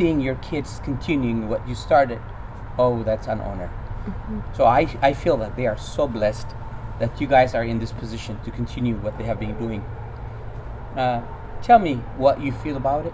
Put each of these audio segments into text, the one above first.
seeing your kids continuing what you started, oh, that's an honor. So I feel that they are so blessed that you guys are in this position to continue what they have been doing. Tell me what you feel about it.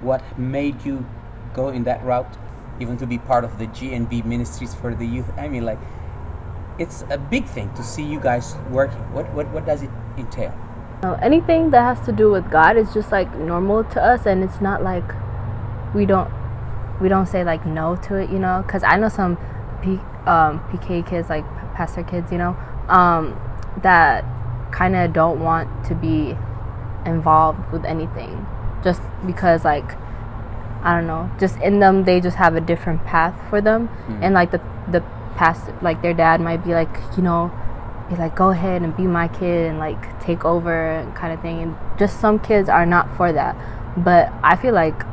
What made you go in that route, even to be part of the GNB Ministries for the Youth? I mean, like, it's a big thing to see you guys working. What does it entail? Anything that has to do with God is just like normal to us, and it's not like we don't say like no to it, you know, because I know some PK kids, like pastor kids, you know, that kind of don't want to be involved with anything just because, like, I don't know, just in them they just have a different path for them. And like the past, like their dad might be like, you know, be like, go ahead and be my kid and like take over and kind of thing, and just some kids are not for that. But I feel like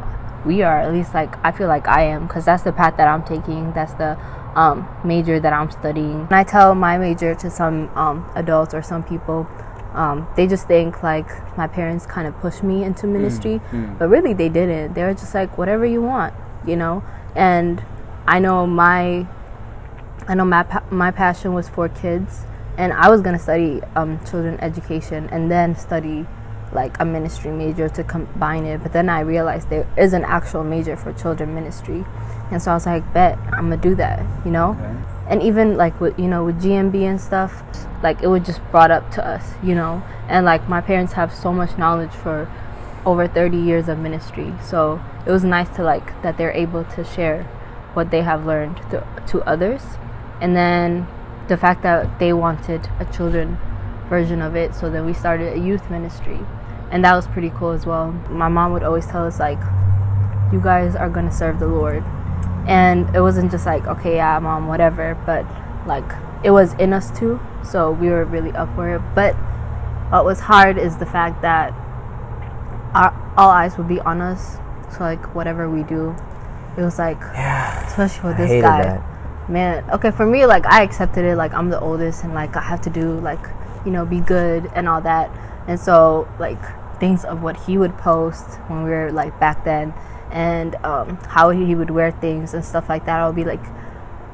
we are, at least like I feel like I am, because that's the path that I'm taking, that's the major that I'm studying. And I tell my major to some adults or some people, they just think like my parents kind of pushed me into ministry, but really they didn't. They were just like, whatever you want, you know. And I know my passion was for kids, and I was gonna study children education and then study like a ministry major to combine it. But then I realized there is an actual major for children ministry, and so I was like, bet, I'm gonna do that, you know. Okay. And even like with, you know, with GMB and stuff, like it was just brought up to us, you know. And like my parents have so much knowledge for over 30 years of ministry, so it was nice to like that they're able to share what they have learned to others. And then the fact that they wanted a children version of it, so then we started a youth ministry, and that was pretty cool as well. My mom would always tell us like, you guys are gonna serve the Lord. And it wasn't just like, okay, yeah, mom, whatever, but like it was in us too, so we were really up for it. But what was hard is the fact that all eyes would be on us, so like whatever we do, it was like, yeah, especially with this guy, that. Man, okay, for me, like I accepted it, like I'm the oldest and like I have to do like, you know, be good and all that. And so like things of what he would post when we were like back then, and how he would wear things and stuff like that, I would be like,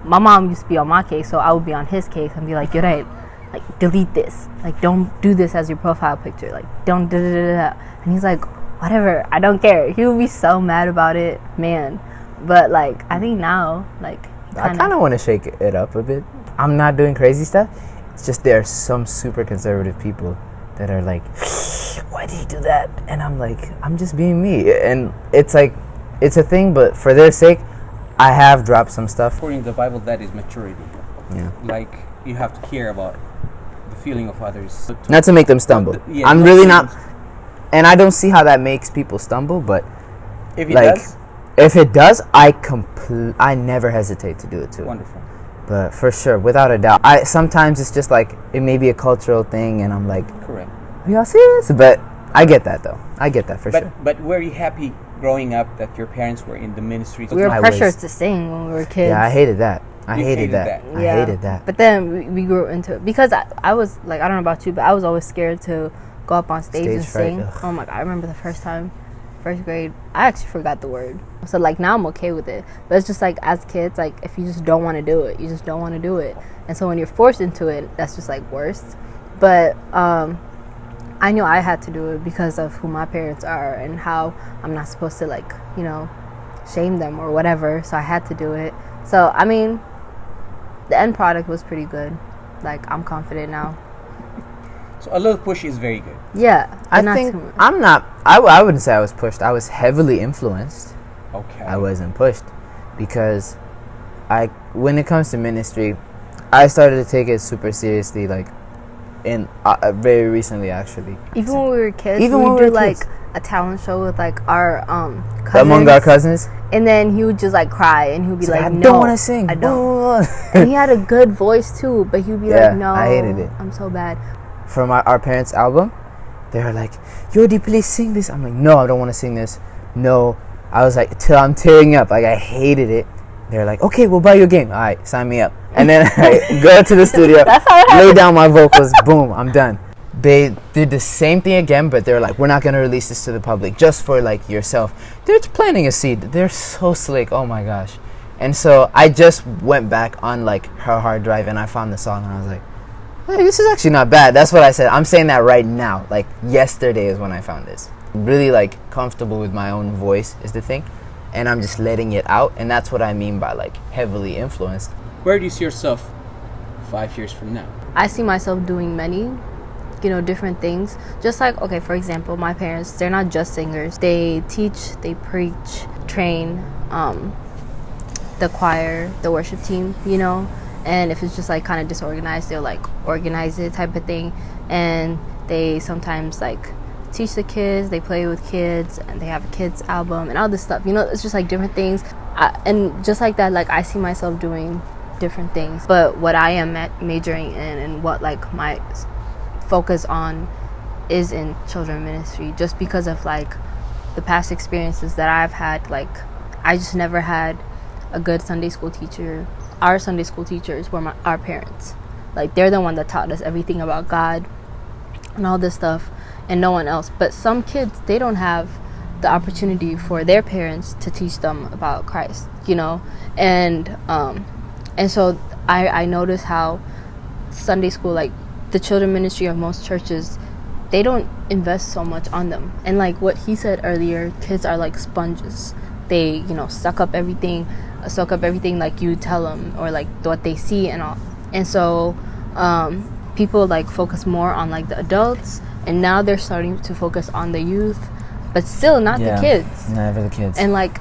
my mom used to be on my case, so I would be on his case and be like, you're right, like delete this, like don't do this as your profile picture, like don't da da da da. And he's like, whatever, I don't care. He would be so mad about it, man. But like I think now, like I kind of want to shake it up a bit. I'm not doing crazy stuff. It's just there are some super conservative people that are like, why did he do that? And I'm like, I'm just being me. And it's like, it's a thing, but for their sake, I have dropped some stuff. According to the Bible, that is maturity. Yeah. Like, you have to care about the feeling of others. Not to make them stumble. Yeah, I'm really not, and I don't see how that makes people stumble, but if it like, does, if it does, I never hesitate to do it too. Wonderful. But for sure, without a doubt, sometimes it's just like it may be a cultural thing, and I'm like, correct. Are y'all serious? But I get that though. I get that for sure. But were you happy growing up that your parents were in the ministry? We were pressured to sing when we were kids. Yeah, I hated that. I hated that. Yeah. I hated that. But then we grew into it because I was like, I don't know about you, but I was always scared to go up on stage and sing. Ugh. Oh my God, I remember the first time, first grade, I actually forgot the word. So like now I'm okay with it, but it's just like as kids, like if you just don't want to do it, you just don't want to do it. And so when you're forced into it, that's just like worse. But I knew I had to do it because of who my parents are and how I'm not supposed to like, you know, shame them or whatever. So I had to do it. So I mean, the end product was pretty good. Like I'm confident now. So a little push is very good. Yeah, I think I'm not. I wouldn't say I was pushed. I was heavily influenced. Okay. I wasn't pushed because when it comes to ministry, I started to take it super seriously. Like in very recently, actually. Even when we were kids, we would do like a talent show with like our cousins. Among our cousins. And then he would just like cry and he would be like, I no, don't want to sing. I don't. And he had a good voice too, but he would be like, no, I hated it. I'm so bad. From our parents' album, they were like, Yodi, please sing this. I'm like, no, I don't want to sing this. No. I was like, till I'm tearing up. Like, I hated it. They're like, okay, we'll buy you a game. All right, sign me up. And then I go to the studio, lay down my vocals, boom, I'm done. they did the same thing again, but they're like, we're not going to release this to the public, just for like yourself. They're planting a seed. They're so slick. Oh my gosh. And so I just went back on like her hard drive and I found the song and I was like, hey, this is actually not bad. That's what I said. I'm saying that right now. Like yesterday is when I found this. Really like comfortable with my own voice is the thing. And I'm just letting it out. And that's what I mean by like heavily influenced. Where do you see yourself 5 years from now? I see myself doing many, different things. Just like, okay, for example, my parents, they're not just singers. They teach, they preach, train, the choir, the worship team, and if it's just like kind of disorganized, they'll like organize it type of thing. And they sometimes like teach the kids, they play with kids, and they have a kids album and all this stuff. It's just like different things. And just like that, like I see myself doing different things. But what I am majoring in and what like my focus on is in children ministry, just because of like the past experiences that I've had. Like I just never had a good Sunday school teacher. Our Sunday school teachers were our parents. Like they're the one that taught us everything about God and all this stuff, and no one else. But some kids, they don't have the opportunity for their parents to teach them about Christ, and so I notice how Sunday school, like the children ministry of most churches, they don't invest so much on them. And like what he said earlier, kids are like sponges. They soak up everything like you tell them, or like what they see and all. And so people like focus more on like the adults, and now they're starting to focus on the youth, but still not the kids. Never the kids. And like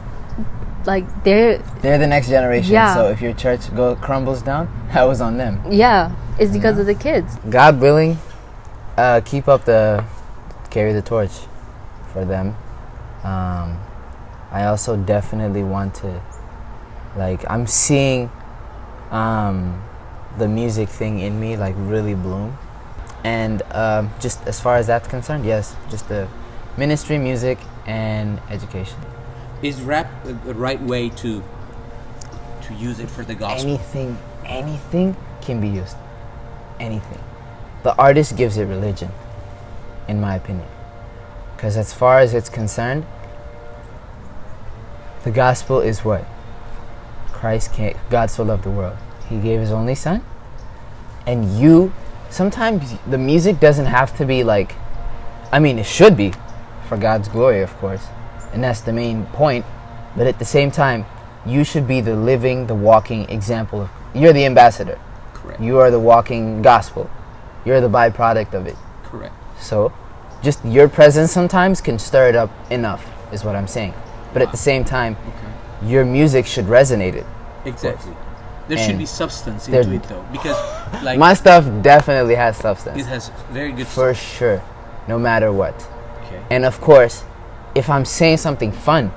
they're the next generation. Yeah. So if your church crumbles down, that was on them. Yeah, it's because of the kids. God willing, carry the torch for them. I also definitely want to, like, I'm seeing the music thing in me like really bloom. And just as far as that's concerned, yes, just the ministry, music, and education. Is rap the right way to use it for the gospel? Anything can be used. Anything. The artist gives it religion, in my opinion. Because as far as it's concerned, the gospel is what? God so loved the world. He gave his only son. And sometimes the music doesn't have to be like, it should be for God's glory, of course. And that's the main point. But at the same time, you should be the living, the walking example. You're the ambassador. Correct. You are the walking gospel. You're the byproduct of it. Correct. So, just your presence sometimes can stir it up enough, is what I'm saying. But at the same time, your music should resonate it. Exactly. There should be substance there- into it, though, because like My stuff definitely has substance. it has very good. For sure. No matter what. Okay. And of course, if I'm saying something fun,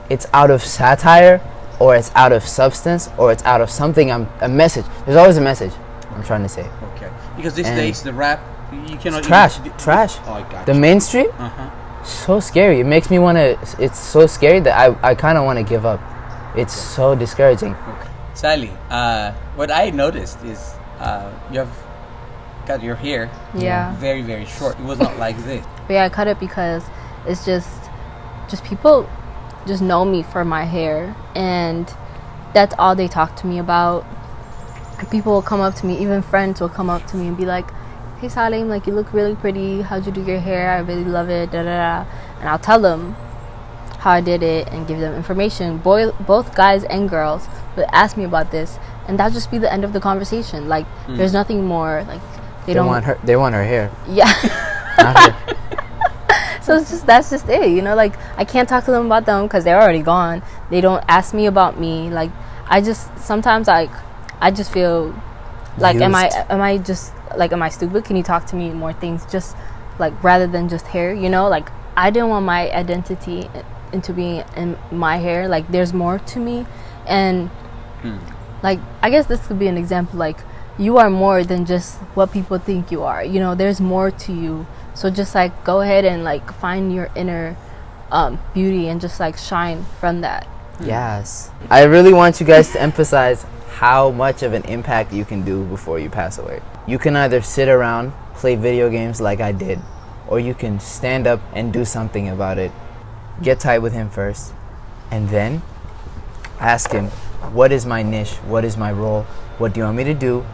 it's out of satire, or it's out of substance, or it's out of something, a message. There's always a message I'm trying to say. Okay. Because these And days the rap, you cannot It's trash. even- Trash. Oh, I got The you. mainstream, so scary. It makes me want to, it's so scary that I kind of want to give up. It's so discouraging. Sally, what I noticed is you have got your hair Yeah. very, very short. It was not like this. But yeah, I cut it because it's just people just know me for my hair, and that's all they talk to me about. People will come up to me, even friends will come up to me and be like, "Hey Salim, like you look really pretty. How'd you do your hair? I really love it." Da da da. And I'll tell them how I did it and give them information. Both guys and girls would ask me about this, and that'll just be the end of the conversation. Like there's nothing more. Like they don't want her. They want her hair. Yeah. Not her. So that's just it, like I can't talk to them about them because they're already gone. They don't ask me about me. Like sometimes I just feel like am I just like, am I stupid? Can you talk to me more things, just like rather than just hair, like I didn't want my identity into being in my hair. Like there's more to me. And like I guess this could be an example, like you are more than just what people think you are, there's more to you. So just like go ahead and like find your inner beauty and just like shine from that. Yes. I really want you guys to emphasize how much of an impact you can do before you pass away. You can either sit around play video games like I did, or you can stand up and do something about it. Get tight with him first, and then ask him, what is my niche? What is my role? What do you want me to do?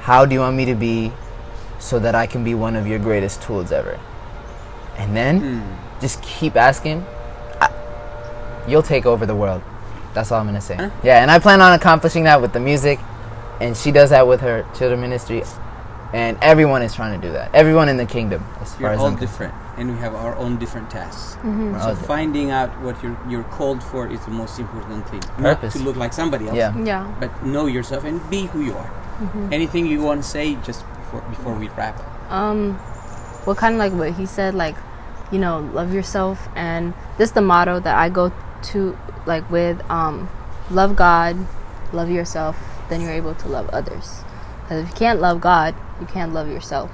How do you want me to be so that I can be one of your greatest tools ever? And then just keep asking. You'll take over the world. That's all I'm gonna say. Huh? Yeah, and I plan on accomplishing that with the music, and she does that with her children ministry, and everyone is trying to do that. Everyone in the kingdom, as far You're as all I'm different, and we have our own different tasks. Mm-hmm. We're So all different. finding out what you're called for is the most important thing. Purpose. Not to look like somebody else, Yeah. Yeah. but know yourself and be who you are. Anything you want to say just before we wrap up? Well, kind of like what he said, like, you know, love yourself. And this is the motto that I go to, like, with love God, love yourself, then you're able to love others. Because if you can't love God, you can't love yourself.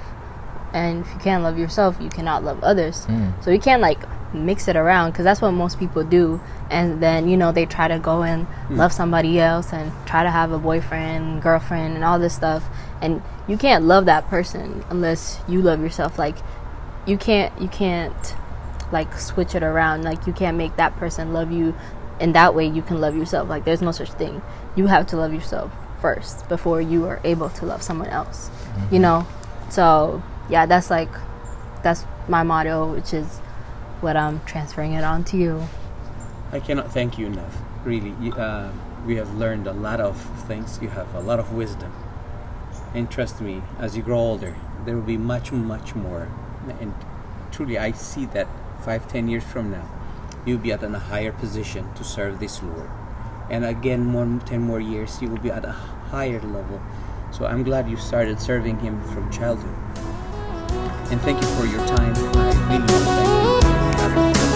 And if you can't love yourself, you cannot love others. So you can't, like, mix it around, because that's what most people do. And then, you know, they try to go and love somebody else and try to have a boyfriend, girlfriend, and all this stuff. And you can't love that person unless you love yourself. Like, you can't like switch it around. Like, you can't make that person love you, and that way you can love yourself. Like, there's no such thing. You have to love yourself first before you are able to love someone else. You know? So yeah, that's my motto, which is what I'm transferring it on to you. I cannot thank you enough. Really, we have learned a lot of things. You have a lot of wisdom, and trust me, as you grow older, there will be much, much more. And truly, I see that 5-10 years from now, you'll be at a higher position to serve this Lord. And again, 10 more years, you will be at a higher level. So I'm glad you started serving Him from childhood. And thank you for your time. I really want to thank you.